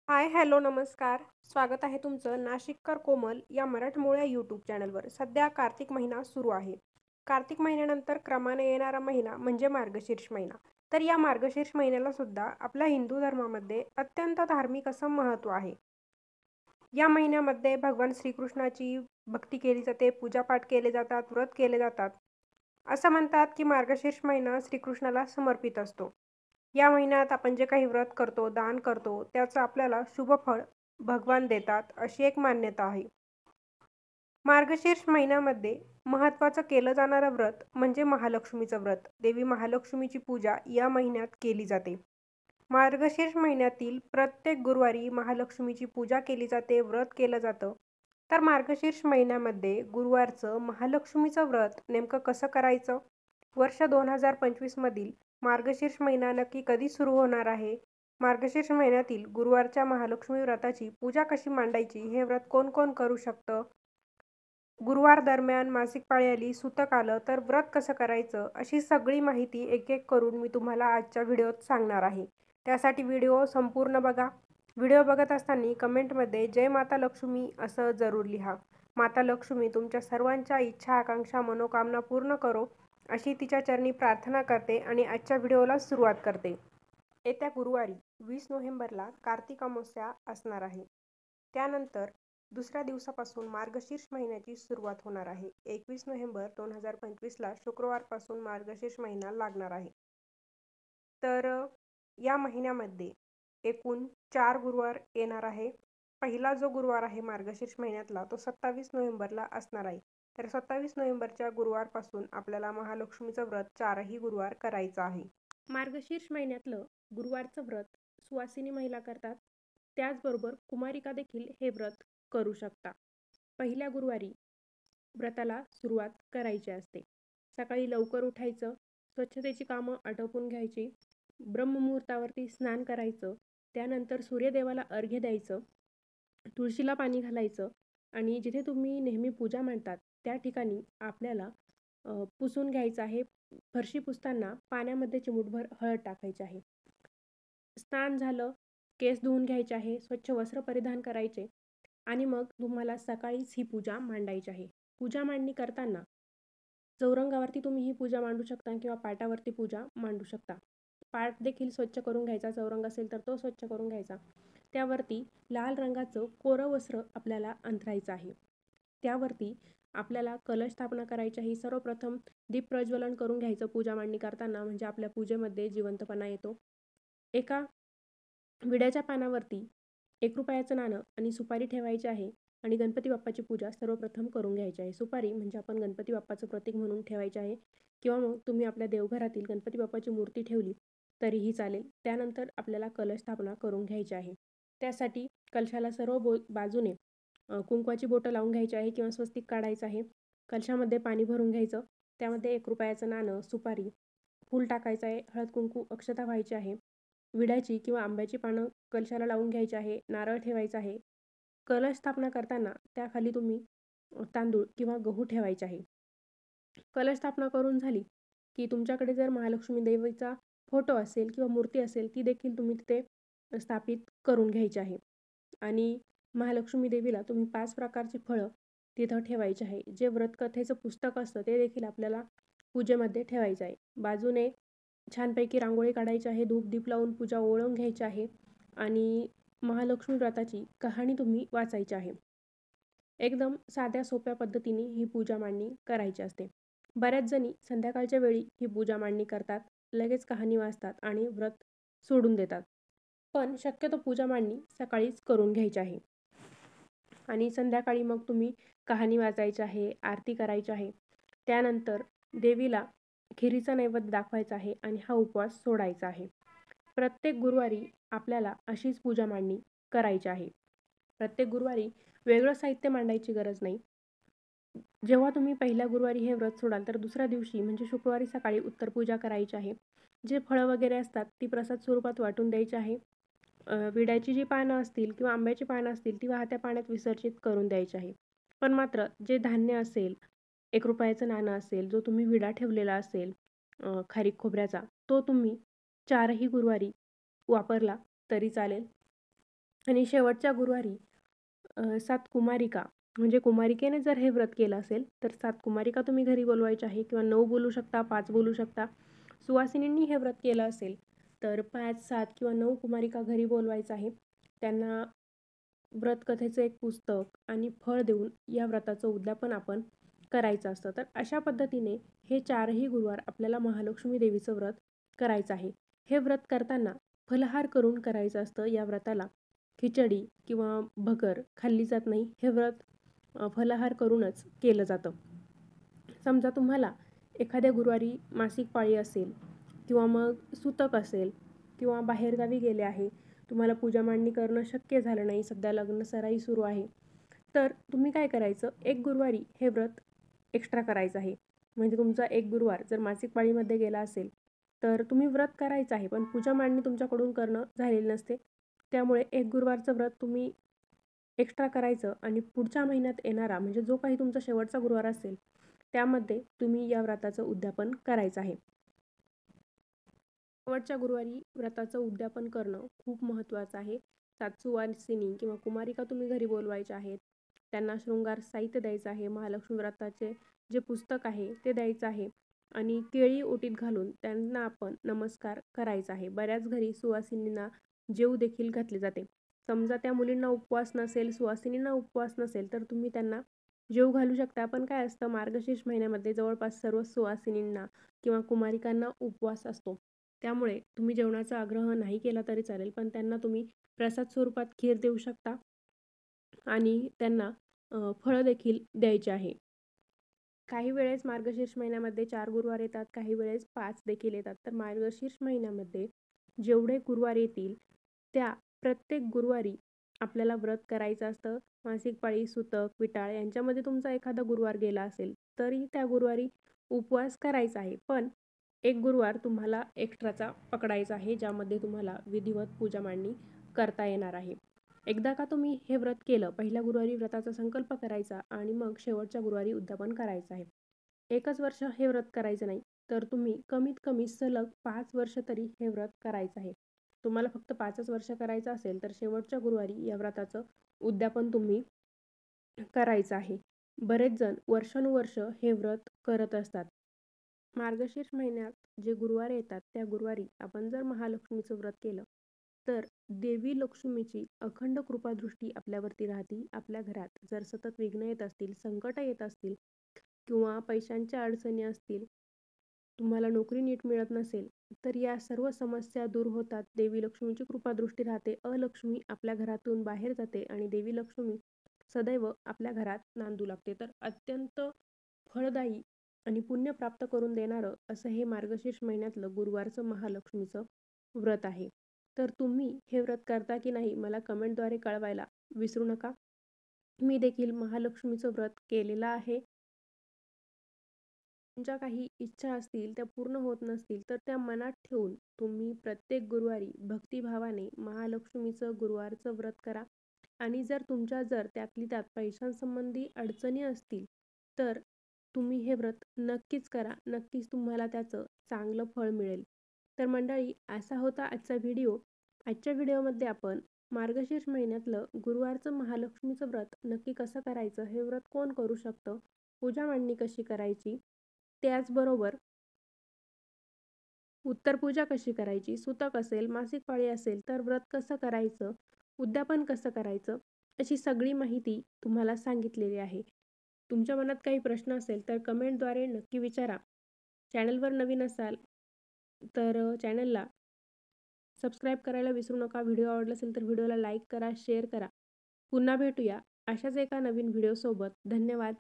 हाय, hello, नमस्कार. स्वागत आहे तुमचं नाशिककर कोमल या मराठमोळ्या यूट्यूब चॅनलवर. सध्या कार्तिक महिना सुरू आहे. कार्तिक महिन्यानंतर क्रमाने येणारा महिना म्हणजे मार्गशीर्ष महिना. तर या मार्गशीर्ष महिन्याला सुद्धा आपल्या हिंदू धर्मामध्ये अत्यंत धार्मिक असं महत्त्व आहे. या महिन्यामध्ये भगवान श्रीकृष्णाची भक्ती केली जाते, पूजापाठ केले जातात, व्रत केले जातात. असं म्हणतात की मार्गशीर्ष महिना श्रीकृष्णाला समर्पित असतो. या महिन्यात आपण जे काही व्रत करतो, दान करतो, त्याचं आपल्याला शुभ फळ भगवान देतात, अशी एक मान्यता आहे. मार्गशीर्ष महिन्यामध्ये महत्त्वाचं केलं जाणारं व्रत म्हणजे महालक्ष्मीचं व्रत. देवी महालक्ष्मीची पूजा या महिन्यात केली जाते. मार्गशीर्ष महिन्यातील प्रत्येक गुरुवारी महालक्ष्मीची पूजा केली जाते, व्रत केलं जातं. तर मार्गशीर्ष महिन्यामध्ये गुरुवारचं महालक्ष्मीचं व्रत नेमकं कसं करायचं? वर्ष 2025 मधील मार्गशीर्ष महिना नक्की कधी सुरू होणार आहे? मार्गशीर्ष महिन्यातील गुरुवारच्या महालक्ष्मी व्रताची पूजा कशी मांडायची? हे व्रत कोण कोण करू शकतं? गुरुवार दरम्यान मासिक पाळी आली, सुतक आलं तर व्रत कसं करायचं? अशी सगळी माहिती एक एक करून मी तुम्हाला आजच्या व्हिडिओत सांगणार आहे. त्यासाठी व्हिडिओ संपूर्ण बघा. व्हिडिओ बघत असताना कमेंटमध्ये जय माता लक्ष्मी असं जरूर लिहा. माता लक्ष्मी तुमच्या सर्वांच्या इच्छा, आकांक्षा, मनोकामना पूर्ण करो अशी तिच्या चरणी प्रार्थना करते आणि आजच्या व्हिडिओला सुरुवात करते. येत्या गुरुवारी 20 नोव्हेंबरला कार्तिक अमावस्या असणार आहे. त्यानंतर दुसऱ्या दिवसापासून मार्गशीर्ष महिन्याची सुरुवात होणार आहे. 21 नोव्हेंबर 2025ला शुक्रवारपासून मार्गशीर्ष महिना लागणार आहे. तर या महिन्यामध्ये एकूण 4 गुरुवार येणार आहे. पहिला जो गुरुवार आहे मार्गशीर्ष महिन्यातला तो 27 नोव्हेंबरला असणार आहे. तर 27 नोव्हेंबरच्या गुरुवारपासून आपल्याला महालक्ष्मीचं व्रत 4ही गुरुवार करायचं आहे. मार्गशीर्ष महिन्यातलं गुरुवारचं व्रत सुवासिनी महिला करतात. त्याचबरोबर कुमारिका देखील हे व्रत करू शकता. पहिल्या गुरुवारी व्रताला सुरुवात करायची असते. सकाळी लवकर उठायचं, स्वच्छतेची कामं आटोपून घ्यायची, ब्रह्ममुहूर्तावरती स्नान करायचं, त्यानंतर सूर्यदेवाला अर्घ्य द्यायचं, तुळशीला पाणी घालायचं आणि जिथे तुम्ही नेहमी पूजा मांडतात त्या ठिकाणी आपल्याला पुसून घ्यायचं आहे. फरशी पुसताना पाण्यामध्ये चिमूटभर हळद टाकायची आहे. स्नान झालं, केस धुवून घ्यायचे आहे, स्वच्छ वस्त्र परिधान करायचे आणि मग तुम्हाला सकाळीच ही पूजा मांडायची आहे. पूजा मांडणी करताना चौरंगावरती तुम्ही ही पूजा मांडू शकता किंवा पाटावरती पूजा मांडू शकता. पाट देखील स्वच्छ करून घ्यायचा, चौरंग असेल तर तो स्वच्छ करून घ्यायचा. त्यावरती लाल रंगाचं कोरं वस्त्र आपल्याला अंथरायचं आहे. त्यावरती आपल्याला कलश स्थापना करायची आहे. सर्वप्रथम दीप प्रज्वलन करून घ्यायचं पूजा मांडणी करताना, म्हणजे आपल्या पूजेमध्ये जिवंतपणा येतो. एका विड्याच्या पानावरती 1 रुपयाचं नाणं आणि सुपारी ठेवायची आहे आणि गणपती बाप्पाची पूजा सर्वप्रथम करून घ्यायची आहे. सुपारी म्हणजे आपण गणपती बाप्पाचं प्रतीक म्हणून ठेवायची आहे किंवा मग तुम्ही आपल्या देवघरातील गणपती बाप्पाची मूर्ती ठेवली तरीही चालेल. त्यानंतर आपल्याला कलश स्थापना करून घ्यायची आहे. त्यासाठी कलशाला सर्व बाजूने कुंकवाची बोटं लावून घ्यायची आहे किंवा स्वस्तिक काढायचं आहे. कलशामध्ये पाणी भरून घ्यायचं. त्यामध्ये 1 रुपयाचं नाणं, सुपारी, फूल टाकायचं आहे, हळद कुंकू अक्षता व्हायची आहे. विड्याची किंवा आंब्याची पानं कलशाला लावून घ्यायची आहे, नारळ ठेवायचा आहे. कलश स्थापना करताना त्याखाली तुम्ही तांदूळ किंवा गहू ठेवायचे आहे. कलश स्थापना करून झाली की तुमच्याकडे जर महालक्ष्मी देवीचा फोटो असेल किंवा मूर्ती असेल ती देखील तुम्ही तिथे स्थापित करून घ्यायची आहे. आणि महालक्ष्मी देवीला तुम्ही 5 प्रकारची फळं तिथं ठेवायची आहे. जे व्रतकथेचं पुस्तक असतं ते देखील आपल्याला पूजेमध्ये ठेवायचं आहे. बाजूने छानपैकी रांगोळी काढायची आहे, धूप दीप लावून पूजा ओवाळून घ्यायची आहे आणि महालक्ष्मी व्रताची कहाणी तुम्ही वाचायची आहे. एकदम साध्या सोप्या पद्धतीने ही पूजा मांडणी करायची असते. बऱ्याच जणी संध्याकाळच्या वेळी ही पूजा मांडणी करतात, लगेच कहाणी वाचतात आणि व्रत सोडून देतात. पण शक्यतो पूजा मांडणी सकाळीच करून घ्यायची आहे आणि संध्याकाळी मग तुम्ही कहाणी वाचायची आहे, आरती करायची आहे. त्यानंतर देवीला खिरीचा नैवेद्य दाखवायचा आहे आणि हा उपवास सोडायचा आहे. प्रत्येक गुरुवारी आपल्याला अशीच पूजा मांडणी करायची आहे. प्रत्येक गुरुवारी वेगळं साहित्य मांडायची गरज नाही. जेव्हा तुम्ही पहिल्या गुरुवारी हे व्रत सोडाल तर दुसऱ्या दिवशी म्हणजे शुक्रवारी सकाळी उत्तर पूजा करायची आहे. जे फळं वगैरे असतात ती प्रसाद स्वरूपात वाटून द्यायची आहे. विड्याची जी पानं असतील किंवा आंब्याची पानं असतील ती वाहत्या पाण्यात विसर्जित करून द्यायची आहे. पण मात्र जे धान्य असेल, 1 रुपयाचं नाणं असेल, जो तुम्ही विडा ठेवलेला असेल खारीक खोबऱ्याचा, तो तुम्ही 4ही गुरुवारी वापरला तरी चालेल. आणि शेवटच्या गुरुवारी 7 कुमारिका म्हणजे कुमारिकेने जर हे व्रत केलं असेल तर 7 कुमारिका तुम्ही घरी बोलवायच्या आहे किंवा 9 बोलू शकता, 5 बोलू शकता. सुवासिनींनी हे व्रत केलं असेल तर 5, 7 किंवा 9 कुमारिका घरी बोलवायचं आहे. त्यांना व्रतकथेचं एक पुस्तक आणि फळ देऊन या व्रताचं उद्यापन आपण करायचं असतं. तर अशा पद्धतीने हे 4ही गुरुवार आपल्याला महालक्ष्मी देवीचं व्रत करायचं आहे. हे व्रत करताना फलाहार करून करायचं असतं. या व्रताला खिचडी किंवा भगर खाल्ली जात नाही. हे व्रत फलाहार करूनच केलं जातं. समजा तुम्हाला एखाद्या गुरुवारी मासिक पाळी असेल किंवा मग सुतक असेल किंवा बाहेरगावी गेले आहे, तुम्हाला पूजा मांडणी करणं शक्य झालं नाही, सध्या लग्न सराई सुरू आहे, तर तुम्ही काय करायचं, एक गुरुवारी हे व्रत एक्स्ट्रा करायचं आहे. म्हणजे तुमचा एक गुरुवार जर मासिक पाळीमध्ये गेला असेल तर तुम्ही व्रत करायचं आहे, पण पूजा मांडणी तुमच्याकडून करणं झालेली नसते. त्यामुळे एक गुरुवारचं व्रत तुम्ही एक्स्ट्रा करायचं आणि पुढच्या महिन्यात येणारा म्हणजे जो काही तुमचा शेवटचा गुरुवार असेल त्यामध्ये तुम्ही या व्रताचं उद्यापन करायचं आहे. शेवटच्या गुरुवारी व्रताचं उद्यापन करणं खूप महत्त्वाचं आहे. 7 सुवासिनी किंवा कुमारिका तुम्ही घरी बोलवायच्या आहेत. त्यांना शृंगार साहित्य द्यायचं आहे. महालक्ष्मी व्रताचे जे पुस्तक आहे ते द्यायचं आहे आणि केळी ओटीत घालून त्यांना आपण नमस्कार करायचा आहे. बऱ्याच घरी सुवासिनींना जेवू देखील घातले जाते. समजा त्या मुलींना उपवास नसेल, सुवासिनींना उपवास नसेल तर तुम्ही त्यांना जेवू घालू शकता. पण काय असतं, मार्गशीर्ष महिन्यामध्ये जवळपास सर्व सुवासिनींना किंवा कुमारिकांना उपवास असतो. त्यामुळे तुम्ही जेवणाचा आग्रह नाही केला तरी चालेल, पण त्यांना तुम्ही प्रसाद स्वरूपात खीर देऊ शकता आणि त्यांना फळं देखील द्यायचे आहे. काही वेळेस मार्गशीर्ष महिन्यामध्ये 4 गुरुवार येतात, काही वेळेस 5 देखील येतात. तर मार्गशीर्ष महिन्यामध्ये जेवढे गुरुवार येतील त्या प्रत्येक गुरुवारी आपल्याला व्रत करायचं असतं. मासिक पाळी, सुतक, विटाळ यांच्यामध्ये तुमचा एखादा गुरुवार गेला असेल तरी त्या गुरुवारी उपवास करायचा आहे. पण एक गुरुवार तुम्हाला एक्स्ट्राचा पकडायचा आहे, ज्यामध्ये तुम्हाला विधिवत पूजा मांडणी करता येणार आहे. एकदा का तुम्ही हे व्रत केलं, पहिल्या गुरुवारी व्रताचा संकल्प करायचा आणि मग शेवटच्या गुरुवारी उद्यापन करायचं आहे. एकच वर्ष हे व्रत करायचं नाही, तर तुम्ही कमीत कमी सलग 5 वर्ष तरी हे व्रत करायचं आहे. तुम्हाला फक्त 5च वर्ष करायचं असेल तर शेवटच्या गुरुवारी या व्रताचं उद्यापन तुम्ही करायचं आहे. बरेच जण वर्षानुवर्ष हे व्रत करत असतात. मार्गशीर्ष महिन्यात जे गुरुवार येतात त्या गुरुवारी आपण जर महालक्ष्मीचं व्रत केलं तर देवी लक्ष्मीची अखंड कृपादृष्टी आपल्यावरती राहते. आपल्या घरात जर सतत विघ्न येत असतील, संकट येत असतील किंवा पैशांच्या अडचणी असतील, तुम्हाला नोकरी नीट मिळत नसेल तर या सर्व समस्या दूर होतात. देवी लक्ष्मीची कृपादृष्टी राहते. अलक्ष्मी आपल्या घरातून बाहेर जाते आणि देवी लक्ष्मी सदैव आपल्या घरात नांदू लागते. तर अत्यंत फळदायी आणि पुण्य प्राप्त करून देणारं असं हे मार्गशीर्ष महिन्यातलं गुरुवारचं महालक्ष्मीचं व्रत आहे. तर तुम्ही हे व्रत करता की नाही मला कमेंटद्वारे कळवायला विसरू नका. मी देखील महालक्ष्मीचं व्रत केलेलं आहे. तुमच्या काही इच्छा असतील त्या पूर्ण होत नसतील तर त्या मनात ठेवून तुम्ही प्रत्येक गुरुवारी भक्तिभावाने महालक्ष्मीचं गुरुवारचं व्रत करा. आणि जर त्यातली त्यात पैशांसंबंधी अडचणी असतील तर तुम्ही हे व्रत नक्कीच करा. नक्कीच तुम्हाला त्याचं चांगलं फळ मिळेल. तर मंडळी, असा होता आजचा व्हिडिओ. आजच्या व्हिडिओमध्ये आपण मार्गशीर्ष महिन्यातलं गुरुवारचं महालक्ष्मीचं व्रत नक्की कसं करायचं, हे व्रत कोण करू शकतं, पूजा मांडणी कशी करायची, त्याचबरोबर उत्तरपूजा कशी करायची, सुतक असेल, मासिक पाळी असेल तर व्रत कसं करायचं, उद्यापन कसं करायचं, अशी सगळी माहिती तुम्हाला सांगितलेली आहे. तुमच्या मनात काही प्रश्न असेल तर कमेंटद्वारे नक्की विचारा. चॅनलवर नवीन असाल तर चॅनलला सबस्क्राईब करायला विसरू नका. व्हिडिओ आवडला असेल तर व्हिडिओला लाईक करा, शेअर करा. पुन्हा भेटूया अशाच एका नवीन व्हिडिओसोबत. धन्यवाद.